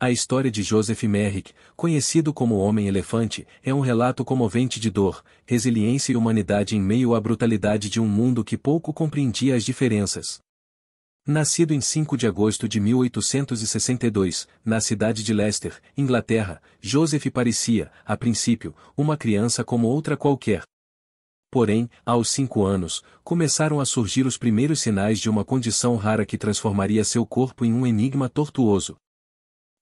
A história de Joseph Merrick, conhecido como o Homem-Elefante, é um relato comovente de dor, resiliência e humanidade em meio à brutalidade de um mundo que pouco compreendia as diferenças. Nascido em 5 de agosto de 1862, na cidade de Leicester, Inglaterra, Joseph parecia, a princípio, uma criança como outra qualquer. Porém, aos 5 anos, começaram a surgir os primeiros sinais de uma condição rara que transformaria seu corpo em um enigma tortuoso.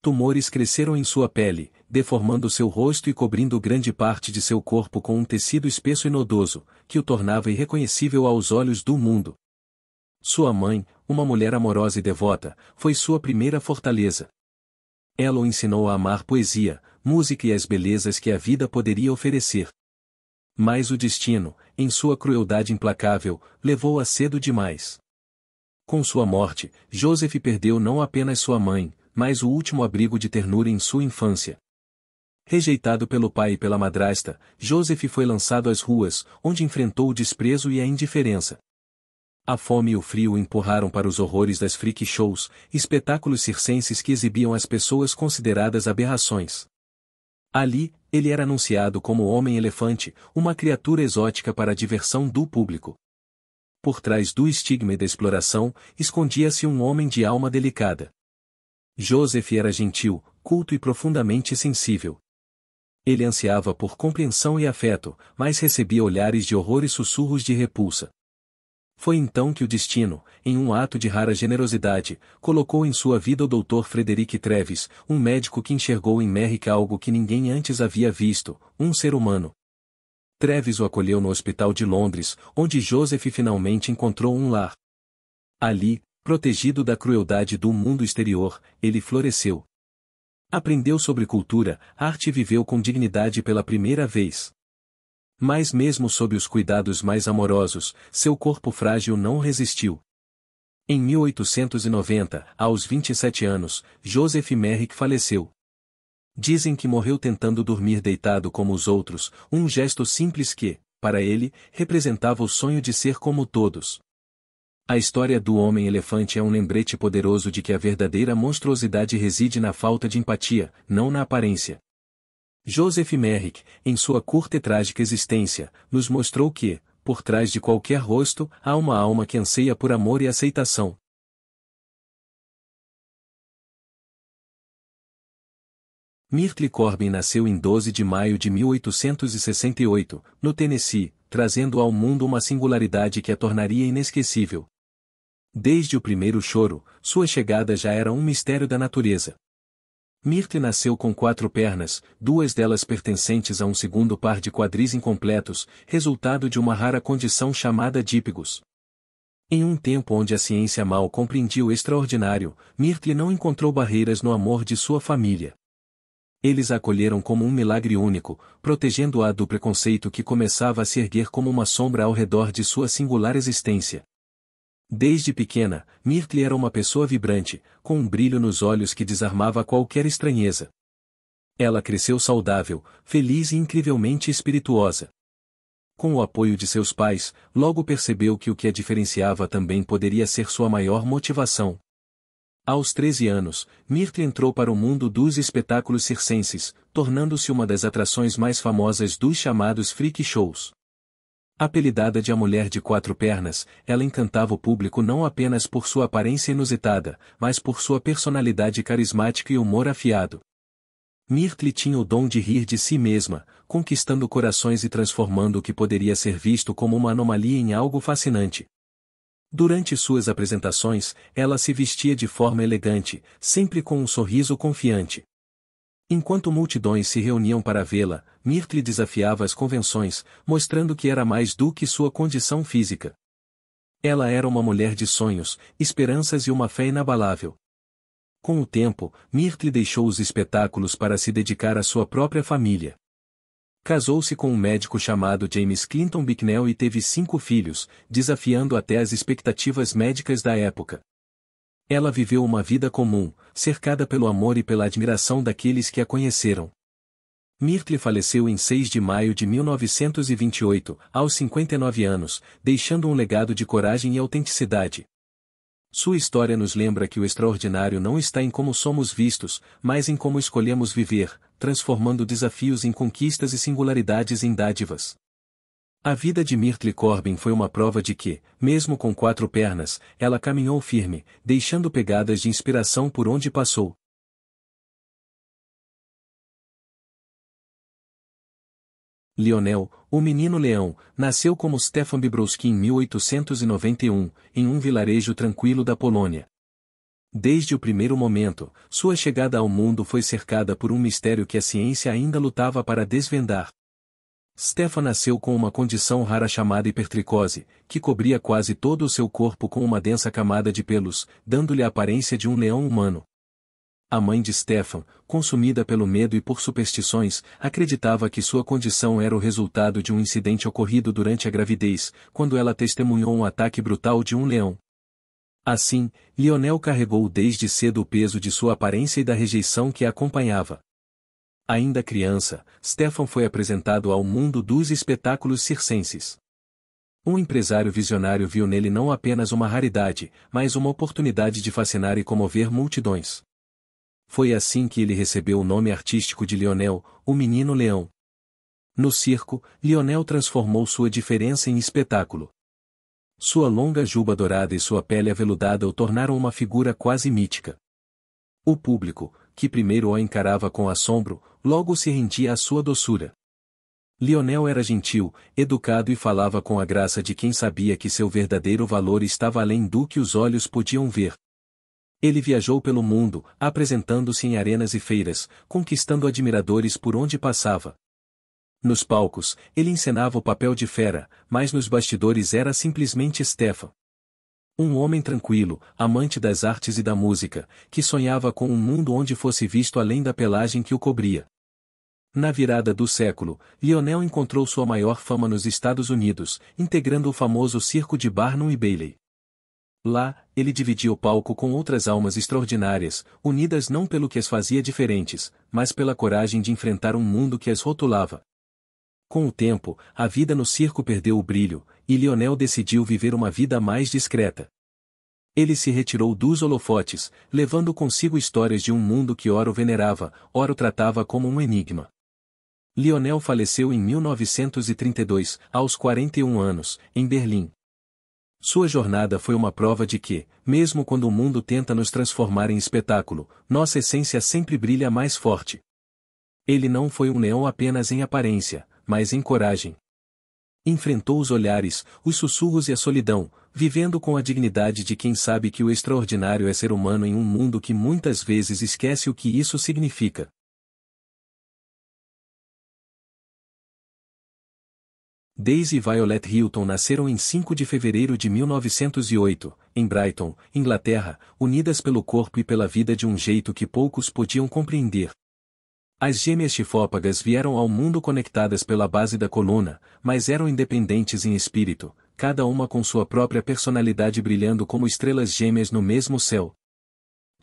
Tumores cresceram em sua pele, deformando seu rosto e cobrindo grande parte de seu corpo com um tecido espesso e nodoso, que o tornava irreconhecível aos olhos do mundo. Sua mãe, uma mulher amorosa e devota, foi sua primeira fortaleza. Ela o ensinou a amar poesia, música e as belezas que a vida poderia oferecer. Mas o destino, em sua crueldade implacável, levou-a cedo demais. Com sua morte, Joseph perdeu não apenas sua mãe, mas o último abrigo de ternura em sua infância. Rejeitado pelo pai e pela madrasta, Joseph foi lançado às ruas, onde enfrentou o desprezo e a indiferença. A fome e o frio o empurraram para os horrores das freak shows, espetáculos circenses que exibiam as pessoas consideradas aberrações. Ali, ele era anunciado como o Homem-Elefante, uma criatura exótica para a diversão do público. Por trás do estigma e da exploração, escondia-se um homem de alma delicada. Joseph era gentil, culto e profundamente sensível. Ele ansiava por compreensão e afeto, mas recebia olhares de horror e sussurros de repulsa. Foi então que o destino, em um ato de rara generosidade, colocou em sua vida o Dr. Frederick Treves, um médico que enxergou em Merrick algo que ninguém antes havia visto, um ser humano. Treves o acolheu no hospital de Londres, onde Joseph finalmente encontrou um lar. Ali, protegido da crueldade do mundo exterior, ele floresceu. Aprendeu sobre cultura, arte e viveu com dignidade pela primeira vez. Mas mesmo sob os cuidados mais amorosos, seu corpo frágil não resistiu. Em 1890, aos 27 anos, Joseph Merrick faleceu. Dizem que morreu tentando dormir deitado como os outros, um gesto simples que, para ele, representava o sonho de ser como todos. A história do Homem-Elefante é um lembrete poderoso de que a verdadeira monstruosidade reside na falta de empatia, não na aparência. Joseph Merrick, em sua curta e trágica existência, nos mostrou que, por trás de qualquer rosto, há uma alma que anseia por amor e aceitação. Myrtle Corbin nasceu em 12 de maio de 1868, no Tennessee, trazendo ao mundo uma singularidade que a tornaria inesquecível. Desde o primeiro choro, sua chegada já era um mistério da natureza. Myrtle nasceu com 4 pernas, 2 delas pertencentes a um segundo par de quadris incompletos, resultado de uma rara condição chamada dípigos. Em um tempo onde a ciência mal compreendia o extraordinário, Myrtle não encontrou barreiras no amor de sua família. Eles a acolheram como um milagre único, protegendo-a do preconceito que começava a se erguer como uma sombra ao redor de sua singular existência. Desde pequena, Myrtle era uma pessoa vibrante, com um brilho nos olhos que desarmava qualquer estranheza. Ela cresceu saudável, feliz e incrivelmente espirituosa. Com o apoio de seus pais, logo percebeu que o que a diferenciava também poderia ser sua maior motivação. Aos 13 anos, Myrtle entrou para o mundo dos espetáculos circenses, tornando-se uma das atrações mais famosas dos chamados freak shows. Apelidada de a Mulher de 4 Pernas, ela encantava o público não apenas por sua aparência inusitada, mas por sua personalidade carismática e humor afiado. Myrtle tinha o dom de rir de si mesma, conquistando corações e transformando o que poderia ser visto como uma anomalia em algo fascinante. Durante suas apresentações, ela se vestia de forma elegante, sempre com um sorriso confiante. Enquanto multidões se reuniam para vê-la, Myrtle desafiava as convenções, mostrando que era mais do que sua condição física. Ela era uma mulher de sonhos, esperanças e uma fé inabalável. Com o tempo, Myrtle deixou os espetáculos para se dedicar à sua própria família. Casou-se com um médico chamado James Clinton Bicknell e teve 5 filhos, desafiando até as expectativas médicas da época. Ela viveu uma vida comum, cercada pelo amor e pela admiração daqueles que a conheceram. Myrtle faleceu em 6 de maio de 1928, aos 59 anos, deixando um legado de coragem e autenticidade. Sua história nos lembra que o extraordinário não está em como somos vistos, mas em como escolhemos viver, transformando desafios em conquistas e singularidades em dádivas. A vida de Myrtle Corbin foi uma prova de que, mesmo com 4 pernas, ela caminhou firme, deixando pegadas de inspiração por onde passou. Lionel, o menino leão, nasceu como Stefan Bibrowski em 1891, em um vilarejo tranquilo da Polônia. Desde o primeiro momento, sua chegada ao mundo foi cercada por um mistério que a ciência ainda lutava para desvendar. Stefan nasceu com uma condição rara chamada hipertricose, que cobria quase todo o seu corpo com uma densa camada de pelos, dando-lhe a aparência de um leão humano. A mãe de Stefan, consumida pelo medo e por superstições, acreditava que sua condição era o resultado de um incidente ocorrido durante a gravidez, quando ela testemunhou um ataque brutal de um leão. Assim, Lionel carregou desde cedo o peso de sua aparência e da rejeição que a acompanhava. Ainda criança, Stefan foi apresentado ao mundo dos espetáculos circenses. Um empresário visionário viu nele não apenas uma raridade, mas uma oportunidade de fascinar e comover multidões. Foi assim que ele recebeu o nome artístico de Lionel, o menino leão. No circo, Lionel transformou sua diferença em espetáculo. Sua longa juba dourada e sua pele aveludada o tornaram uma figura quase mítica. O público, que primeiro o encarava com assombro, logo se rendia à sua doçura. Lionel era gentil, educado e falava com a graça de quem sabia que seu verdadeiro valor estava além do que os olhos podiam ver. Ele viajou pelo mundo, apresentando-se em arenas e feiras, conquistando admiradores por onde passava. Nos palcos, ele encenava o papel de fera, mas nos bastidores era simplesmente Stefan. Um homem tranquilo, amante das artes e da música, que sonhava com um mundo onde fosse visto além da pelagem que o cobria. Na virada do século, Lionel encontrou sua maior fama nos Estados Unidos, integrando o famoso circo de Barnum e Bailey. Lá, ele dividia o palco com outras almas extraordinárias, unidas não pelo que as fazia diferentes, mas pela coragem de enfrentar um mundo que as rotulava. Com o tempo, a vida no circo perdeu o brilho, e Lionel decidiu viver uma vida mais discreta. Ele se retirou dos holofotes, levando consigo histórias de um mundo que ora o venerava, ora o tratava como um enigma. Lionel faleceu em 1932, aos 41 anos, em Berlim. Sua jornada foi uma prova de que, mesmo quando o mundo tenta nos transformar em espetáculo, nossa essência sempre brilha mais forte. Ele não foi um leão apenas em aparência, mas em coragem. Enfrentou os olhares, os sussurros e a solidão, vivendo com a dignidade de quem sabe que o extraordinário é ser humano em um mundo que muitas vezes esquece o que isso significa. Daisy e Violet Hilton nasceram em 5 de fevereiro de 1908, em Brighton, Inglaterra, unidas pelo corpo e pela vida de um jeito que poucos podiam compreender. As gêmeas chifópagas vieram ao mundo conectadas pela base da coluna, mas eram independentes em espírito, cada uma com sua própria personalidade brilhando como estrelas gêmeas no mesmo céu.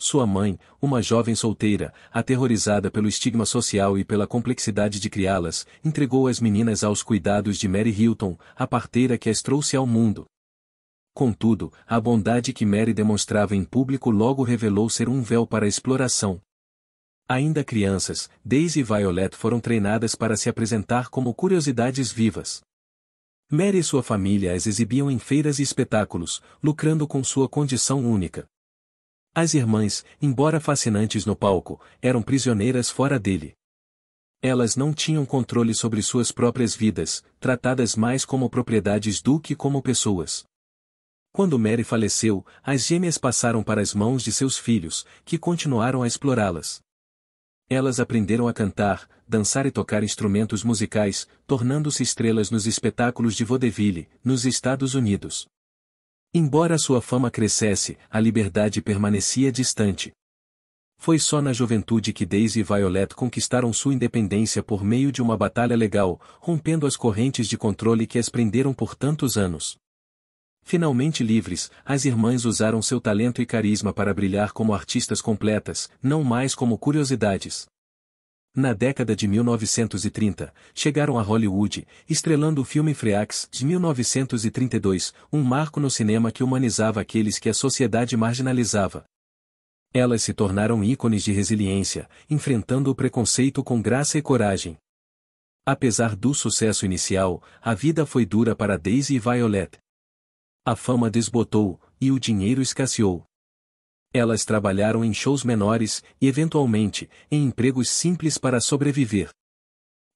Sua mãe, uma jovem solteira, aterrorizada pelo estigma social e pela complexidade de criá-las, entregou as meninas aos cuidados de Mary Hilton, a parteira que as trouxe ao mundo. Contudo, a bondade que Mary demonstrava em público logo revelou ser um véu para a exploração. Ainda crianças, Daisy e Violet foram treinadas para se apresentar como curiosidades vivas. Mary e sua família as exibiam em feiras e espetáculos, lucrando com sua condição única. As irmãs, embora fascinantes no palco, eram prisioneiras fora dele. Elas não tinham controle sobre suas próprias vidas, tratadas mais como propriedades do que como pessoas. Quando Mary faleceu, as gêmeas passaram para as mãos de seus filhos, que continuaram a explorá-las. Elas aprenderam a cantar, dançar e tocar instrumentos musicais, tornando-se estrelas nos espetáculos de vaudeville, nos Estados Unidos. Embora sua fama crescesse, a liberdade permanecia distante. Foi só na juventude que Daisy e Violet conquistaram sua independência por meio de uma batalha legal, rompendo as correntes de controle que as prenderam por tantos anos. Finalmente livres, as irmãs usaram seu talento e carisma para brilhar como artistas completas, não mais como curiosidades. Na década de 1930, chegaram a Hollywood, estrelando o filme Freaks, de 1932, um marco no cinema que humanizava aqueles que a sociedade marginalizava. Elas se tornaram ícones de resiliência, enfrentando o preconceito com graça e coragem. Apesar do sucesso inicial, a vida foi dura para Daisy e Violet. A fama desbotou, e o dinheiro escasseou. Elas trabalharam em shows menores, e eventualmente, em empregos simples para sobreviver.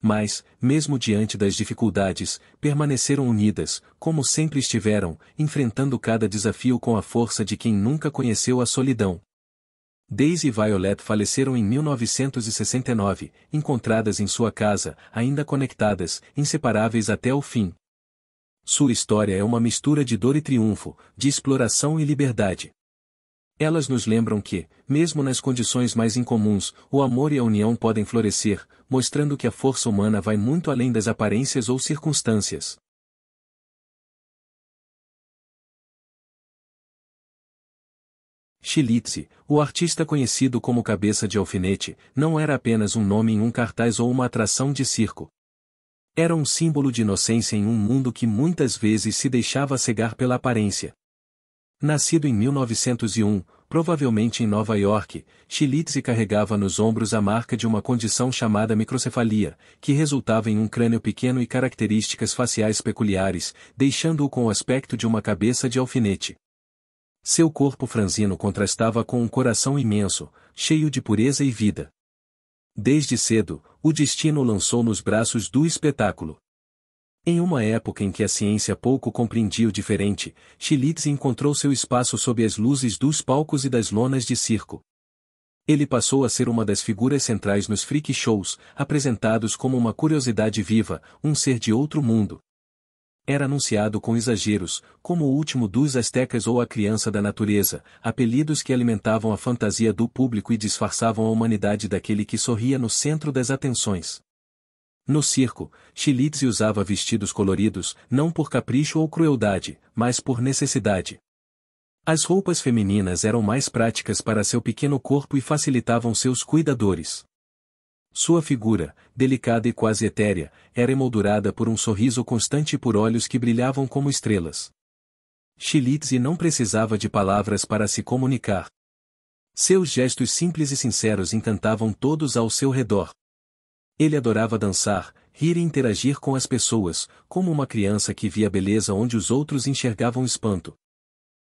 Mas, mesmo diante das dificuldades, permaneceram unidas, como sempre estiveram, enfrentando cada desafio com a força de quem nunca conheceu a solidão. Daisy e Violet faleceram em 1969, encontradas em sua casa, ainda conectadas, inseparáveis até o fim. Sua história é uma mistura de dor e triunfo, de exploração e liberdade. Elas nos lembram que, mesmo nas condições mais incomuns, o amor e a união podem florescer, mostrando que a força humana vai muito além das aparências ou circunstâncias. Chilitzzy, o artista conhecido como Cabeça de Alfinete, não era apenas um nome em um cartaz ou uma atração de circo. Era um símbolo de inocência em um mundo que muitas vezes se deixava cegar pela aparência. Nascido em 1901, provavelmente em Nova York, Chilitzzy carregava nos ombros a marca de uma condição chamada microcefalia, que resultava em um crânio pequeno e características faciais peculiares, deixando-o com o aspecto de uma cabeça de alfinete. Seu corpo franzino contrastava com um coração imenso, cheio de pureza e vida. Desde cedo, o destino o lançou nos braços do espetáculo. Em uma época em que a ciência pouco compreendia o diferente, Chilitzzy encontrou seu espaço sob as luzes dos palcos e das lonas de circo. Ele passou a ser uma das figuras centrais nos freak shows, apresentados como uma curiosidade viva, um ser de outro mundo. Era anunciado com exageros, como o último dos astecas ou a criança da natureza, apelidos que alimentavam a fantasia do público e disfarçavam a humanidade daquele que sorria no centro das atenções. No circo, Chilitzzy usava vestidos coloridos, não por capricho ou crueldade, mas por necessidade. As roupas femininas eram mais práticas para seu pequeno corpo e facilitavam seus cuidadores. Sua figura, delicada e quase etérea, era emoldurada por um sorriso constante e por olhos que brilhavam como estrelas. Chilitzzy não precisava de palavras para se comunicar. Seus gestos simples e sinceros encantavam todos ao seu redor. Ele adorava dançar, rir e interagir com as pessoas, como uma criança que via beleza onde os outros enxergavam espanto.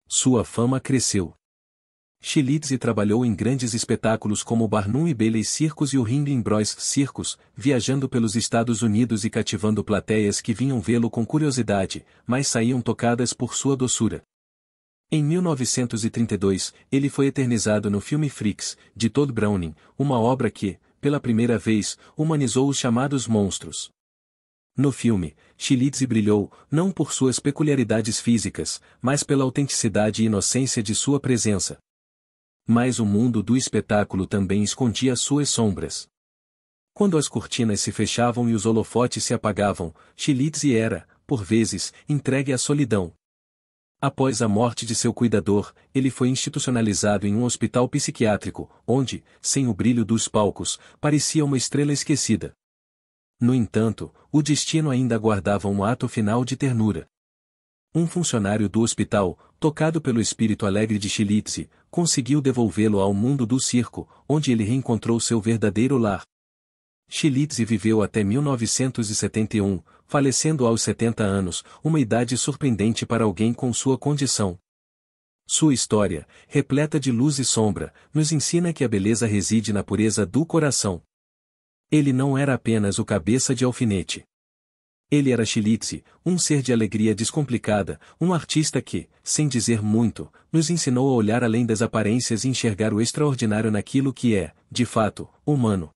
Sua fama cresceu. Chilitzzy trabalhou em grandes espetáculos como o Barnum e Bailey Circus e o Ringling Bros Circus, viajando pelos Estados Unidos e cativando plateias que vinham vê-lo com curiosidade, mas saíam tocadas por sua doçura. Em 1932, ele foi eternizado no filme Freaks, de Todd Browning, uma obra que, pela primeira vez, humanizou os chamados monstros. No filme, Chilitzzy brilhou, não por suas peculiaridades físicas, mas pela autenticidade e inocência de sua presença. Mas o mundo do espetáculo também escondia suas sombras. Quando as cortinas se fechavam e os holofotes se apagavam, Chilitzzy era, por vezes, entregue à solidão. Após a morte de seu cuidador, ele foi institucionalizado em um hospital psiquiátrico, onde, sem o brilho dos palcos, parecia uma estrela esquecida. No entanto, o destino ainda aguardava um ato final de ternura. Um funcionário do hospital, tocado pelo espírito alegre de Chilitzzy, conseguiu devolvê-lo ao mundo do circo, onde ele reencontrou seu verdadeiro lar. Chilitzzy viveu até 1971, falecendo aos 70 anos, uma idade surpreendente para alguém com sua condição. Sua história, repleta de luz e sombra, nos ensina que a beleza reside na pureza do coração. Ele não era apenas o cabeça de alfinete. Ele era Chilitzzy, um ser de alegria descomplicada, um artista que, sem dizer muito, nos ensinou a olhar além das aparências e enxergar o extraordinário naquilo que é, de fato, humano.